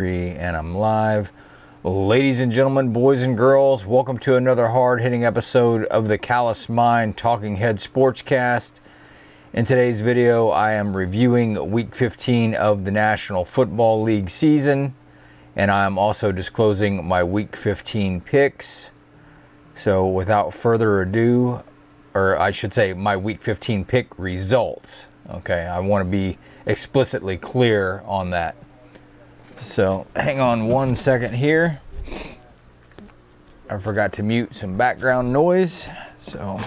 And I'm live. Ladies and gentlemen, boys and girls, welcome to another hard-hitting episode of the Callous Mind Talking Head Sportscast. In today's video, I am reviewing Week 15 of the National Football League season, and I am also disclosing my Week 15 picks. So without further ado, or I should say my Week 15 pick results. Okay, I want to be explicitly clear on that. So hang on one second here. I forgot to mute some background noise. So,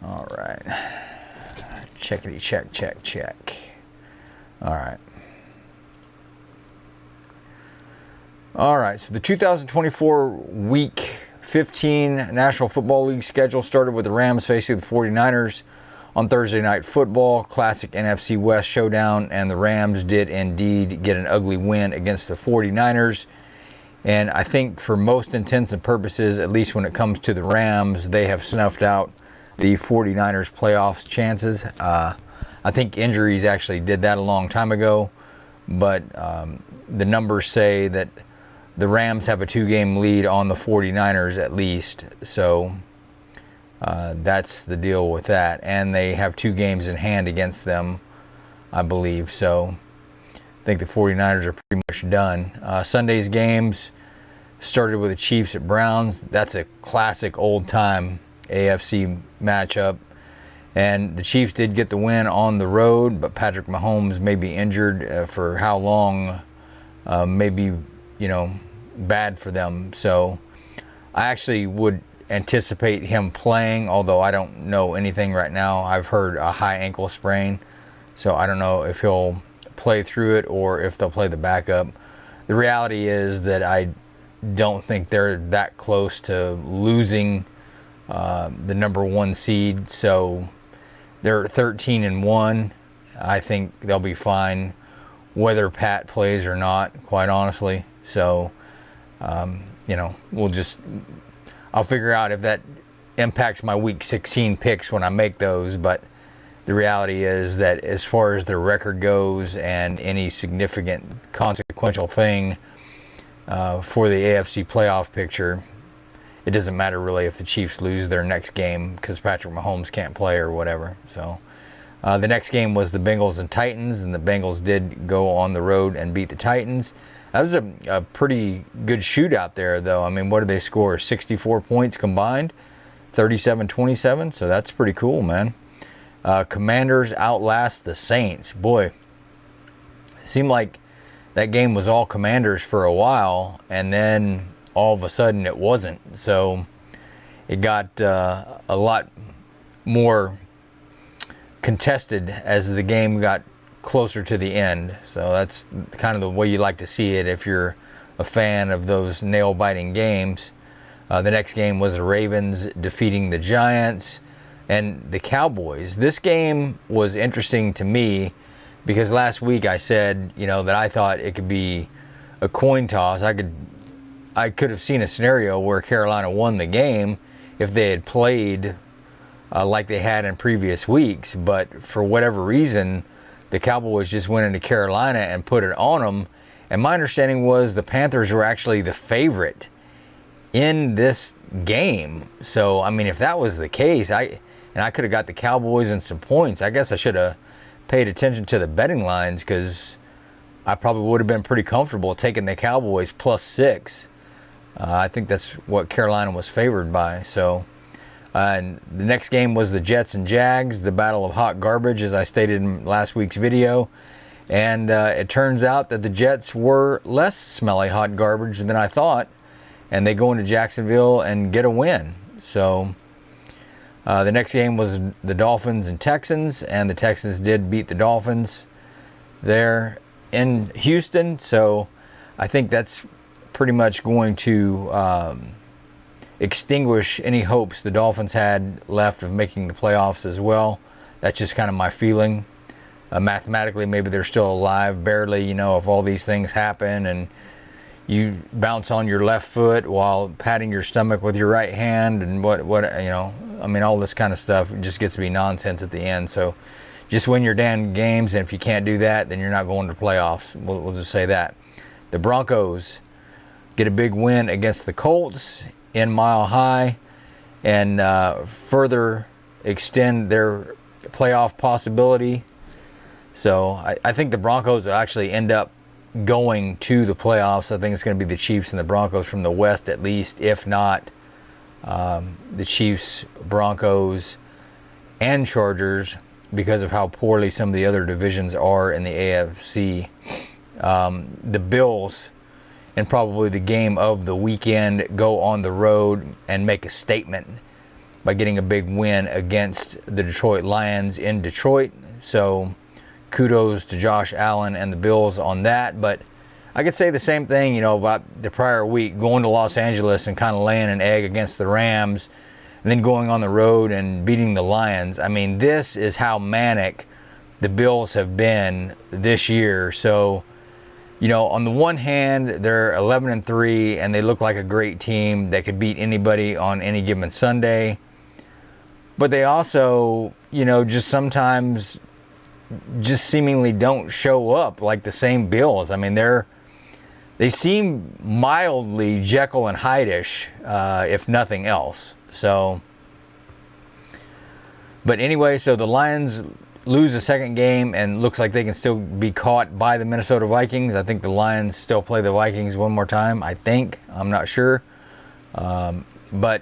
all right. Checkity check, check, check. All right. All right, so the 2024 Week 15 National Football League schedule started with the Rams facing the 49ers on Thursday Night Football, classic NFC West showdown, and the Rams did indeed get an ugly win against the 49ers. And I think for most intents and purposes, at least when it comes to the Rams, they have snuffed out the 49ers playoffs chances. I think injuries actually did that a long time ago, but the numbers say that the Rams have a 2-game lead on the 49ers at least, so that's the deal with that. And they have 2 games in hand against them, I believe. So I think the 49ers are pretty much done. Sunday's games started with the Chiefs at Browns. That's a classic old-time AFC matchup. And the Chiefs did get the win on the road, but Patrick Mahomes may be injured for how long, may be, bad for them. So I actually would anticipate him playing, although I don't know anything right now. I've heard a high ankle sprain, so I don't know if he'll play through it or if they'll play the backup. The reality is that I don't think they're that close to losing the number 1 seed, so they're 13-1. I think they'll be fine whether Pat plays or not, quite honestly. So I'll figure out if that impacts my Week 16 picks when I make those, but the reality is that as far as their record goes and any significant consequential thing for the AFC playoff picture, it doesn't matter really if the Chiefs lose their next game because Patrick Mahomes can't play or whatever. So the next game was the Bengals and Titans, and the Bengals did go on the road and beat the Titans. That was a pretty good shootout there, though. I mean, what did they score? 64 points combined, 37-27. So that's pretty cool, man. Commanders outlast the Saints. Boy, it seemed like that game was all Commanders for a while, and then all of a sudden it wasn't. So it got a lot more contested as the game got closer to the end. So that's kind of the way you like to see it if you're a fan of those nail-biting games. The next game was the Ravens defeating the Giants and the Cowboys. This game was interesting to me because last week I said, that I thought it could be a coin toss. I could have seen a scenario where Carolina won the game if they had played like they had in previous weeks, but for whatever reason, the Cowboys just went into Carolina and put it on them. And my understanding was the Panthers were actually the favorite in this game. So, I mean, if that was the case, I could have got the Cowboys and some points. I guess I should have paid attention to the betting lines because I probably would have been pretty comfortable taking the Cowboys +6. I think that's what Carolina was favored by. So, and the next game was the Jets and Jags, the battle of hot garbage, as I stated in last week's video. And it turns out that the Jets were less smelly hot garbage than I thought. And they go into Jacksonville and get a win. So the next game was the Dolphins and Texans. And the Texans did beat the Dolphins there in Houston. So I think that's pretty much going to extinguish any hopes the Dolphins had left of making the playoffs as well. That's just kind of my feeling. Mathematically, maybe they're still alive, barely, if all these things happen and you bounce on your left foot while patting your stomach with your right hand and all this kind of stuff just gets to be nonsense at the end. So just win your damn games, and if you can't do that, then you're not going to playoffs. We'll just say that. The Broncos get a big win against the Colts in Mile High and further extend their playoff possibility. So I think the Broncos will actually end up going to the playoffs. I think it's going to be the Chiefs and the Broncos from the West at least, if not the Chiefs, Broncos, and Chargers, because of how poorly some of the other divisions are in the AFC. The Bills, and probably the game of the weekend, go on the road and make a statement by getting a big win against the Detroit Lions in Detroit. So kudos to Josh Allen and the Bills on that. But I could say the same thing, about the prior week, going to Los Angeles and kind of laying an egg against the Rams, and then going on the road and beating the Lions. I mean, this is how manic the Bills have been this year. So, on the one hand, they're 11-3, and they look like a great team that could beat anybody on any given Sunday. But they also, just sometimes just seemingly don't show up like the same Bills. I mean, they seem mildly Jekyll and Hyde-ish, if nothing else. So, but anyway, so the Lions lose the second game and looks like they can still be caught by the Minnesota Vikings. I think the Lions still play the Vikings one more time, I think. I'm not sure. But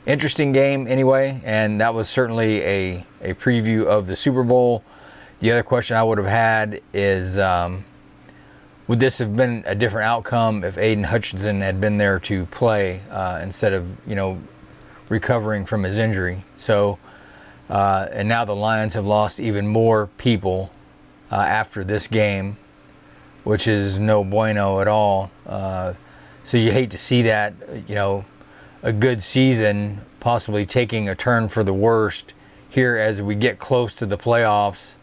interesting game anyway, and that was certainly a preview of the Super Bowl. The other question I would have had is, would this have been a different outcome if Aiden Hutchinson had been there to play instead of, recovering from his injury? So, and now the Lions have lost even more people after this game, which is no bueno at all. So you hate to see that, a good season possibly taking a turn for the worst here as we get close to the playoffs.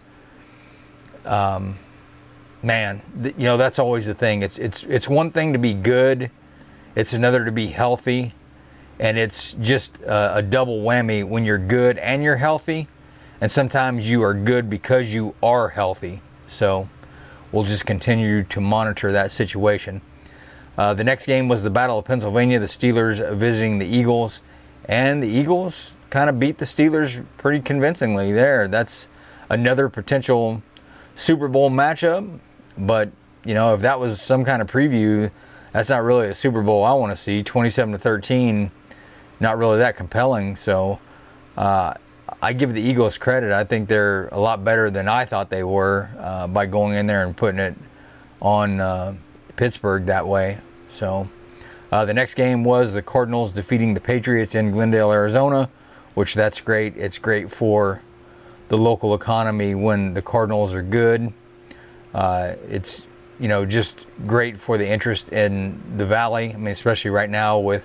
Man, that's always the thing. It's one thing to be good, it's another to be healthy, and it's just a double whammy when you're good and you're healthy, and sometimes you are good because you are healthy. So we'll just continue to monitor that situation. The next game was the Battle of Pennsylvania, the Steelers visiting the Eagles, and the Eagles kind of beat the Steelers pretty convincingly there. That's another potential Super Bowl matchup, but if that was some kind of preview, that's not really a Super Bowl I want to see. 27-13, not really that compelling. So I give the Eagles credit. I think they're a lot better than I thought they were by going in there and putting it on Pittsburgh that way. So the next game was the Cardinals defeating the Patriots in Glendale, Arizona, which that's great. It's great for the local economy when the Cardinals are good. It's just great for the interest in the Valley. I mean, especially right now with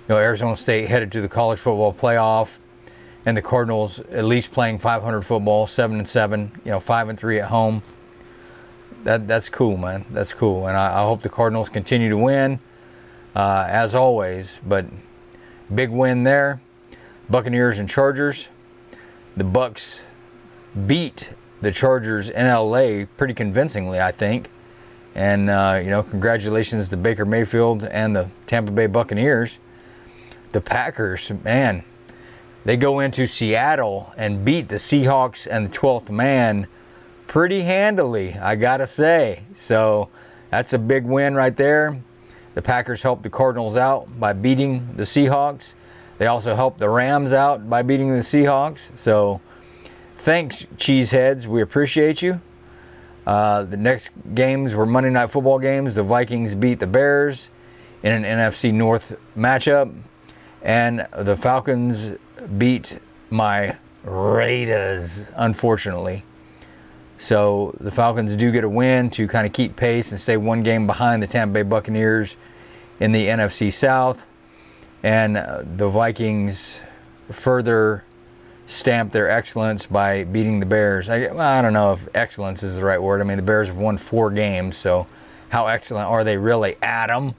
Arizona State headed to the college football playoff, and the Cardinals at least playing 500 football, 7-7, 5-3 at home. That's cool, man. That's cool, and I hope the Cardinals continue to win as always. But big win there. Buccaneers and Chargers. The Bucs beat the Chargers in LA pretty convincingly, I think. And, congratulations to Baker Mayfield and the Tampa Bay Buccaneers. The Packers, man, they go into Seattle and beat the Seahawks and the 12th man pretty handily, I gotta say. So that's a big win right there. The Packers helped the Cardinals out by beating the Seahawks. They also helped the Rams out by beating the Seahawks. So thanks, Cheeseheads. We appreciate you. The next games were Monday Night Football games. The Vikings beat the Bears in an NFC North matchup. And the Falcons beat my Raiders, unfortunately. So the Falcons do get a win to kind of keep pace and stay one game behind the Tampa Bay Buccaneers in the NFC South. And the Vikings further stamp their excellence by beating the Bears. I don't know if excellence is the right word. I mean, the Bears have won 4 games, so how excellent are they really, Adam?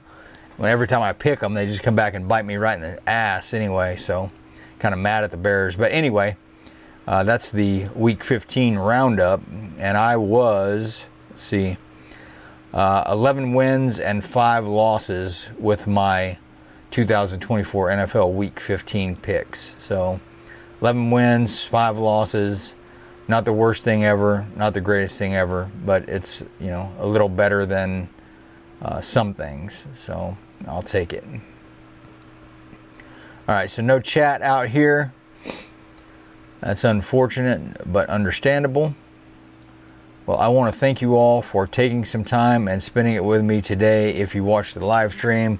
When every time I pick them, they just come back and bite me right in the ass anyway, so kind of mad at the Bears. But anyway, That's the Week 15 roundup, and I was, let's see, 11 wins and 5 losses with my 2024 NFL Week 15 picks. So 11 wins, 5 losses. Not the worst thing ever, not the greatest thing ever, but it's, you know, a little better than some things. So I'll take it. All right, so no chat out here. That's unfortunate, but understandable. Well, I want to thank you all for taking some time and spending it with me today. If you watched the live stream,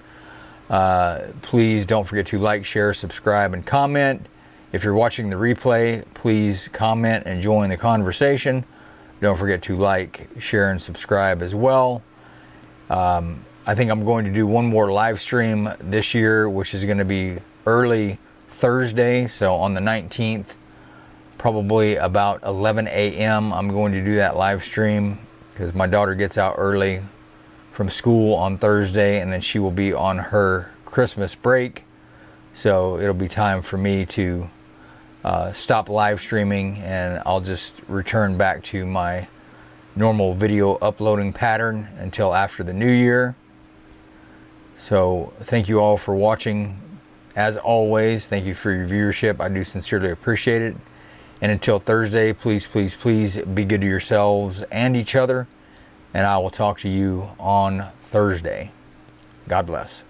please don't forget to like, share, subscribe, and comment. If you're watching the replay, please comment and join the conversation. Don't forget to like, share, and subscribe as well. I think I'm going to do one more live stream this year, which is going to be early Thursday, so on the 19th, probably about 11 a.m. I'm going to do that live stream because my daughter gets out early from school on Thursday, and then she will be on her Christmas break. So it'll be time for me to stop live streaming, and I'll just return back to my normal video uploading pattern until after the new year. So thank you all for watching. As always, thank you for your viewership. I do sincerely appreciate it. And until Thursday, please, please, please be good to yourselves and each other. And I will talk to you on Thursday. God bless.